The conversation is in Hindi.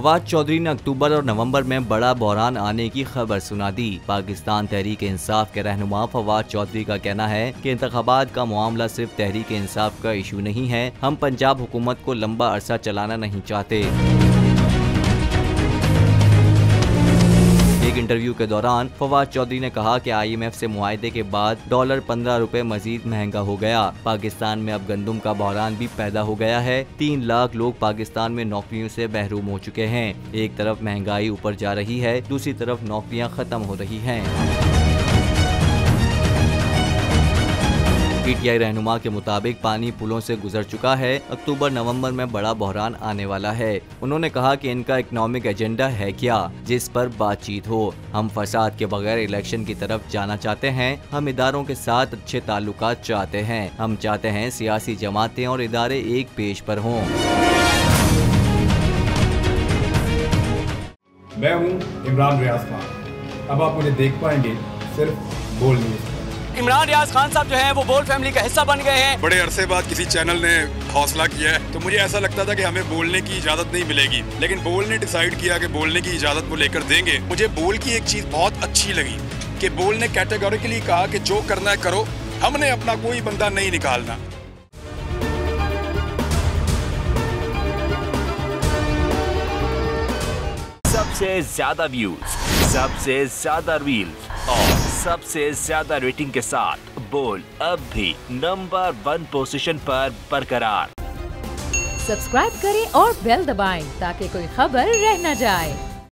फवाद चौधरी ने अक्टूबर और नवंबर में बड़ा बहरान आने की खबर सुना दी। पाकिस्तान तहरीक इंसाफ के रहनुमा फवाद चौधरी का कहना है कि इंतखाबात का मामला सिर्फ तहरीक इंसाफ का इशू नहीं है, हम पंजाब हुकूमत को लंबा अरसा चलाना नहीं चाहते। एक इंटरव्यू के दौरान फवाद चौधरी ने कहा कि IMF से मुआहदे के बाद डॉलर 15 रुपए मजीद महंगा हो गया। पाकिस्तान में अब गंदम का बहरान भी पैदा हो गया है। 3 लाख लोग पाकिस्तान में नौकरियों से महरूम हो चुके हैं। एक तरफ महंगाई ऊपर जा रही है, दूसरी तरफ नौकरियां खत्म हो रही हैं। PTI रहनुमा के मुताबिक पानी पुलों से गुजर चुका है। अक्टूबर नवंबर में बड़ा बहरान आने वाला है। उन्होंने कहा कि इनका इकोनॉमिक एजेंडा है क्या जिस पर बातचीत हो। हम फसाद के बगैर इलेक्शन की तरफ जाना चाहते हैं। हम इदारों के साथ अच्छे ताल्लुकात चाहते हैं। हम चाहते हैं सियासी जमातें और इदारे एक पेज पर हों। मैं हूँ इमरान रियाज खान। अब आप मुझे देख पाएंगे सिर्फ बोल न्यूज़। इमरान रियाज खान साहब जो हैं वो बोल फैमिली का हिस्सा बन गए हैं। बड़े अरसे बाद किसी चैनल ने हौसला किया है, तो मुझे ऐसा लगता था कि हमें बोलने की इजाजत नहीं मिलेगी, लेकिन बोल ने डिसाइड किया कि बोलने की इजाजत वो लेकर देंगे। मुझे बोल की एक चीज बहुत अच्छी लगी कि बोल ने कैटेगोरिकली कहा कि जो करना है करो, हमने अपना कोई बंदा नहीं निकालना। सबसे ज्यादा व्यूज, सबसे ज्यादा रील्स और सबसे ज्यादा रेटिंग के साथ बोल अब भी नंबर 1 पोजीशन पर बरकरार। सब्सक्राइब करें और बेल दबाएं ताकि कोई खबर रह न जाए।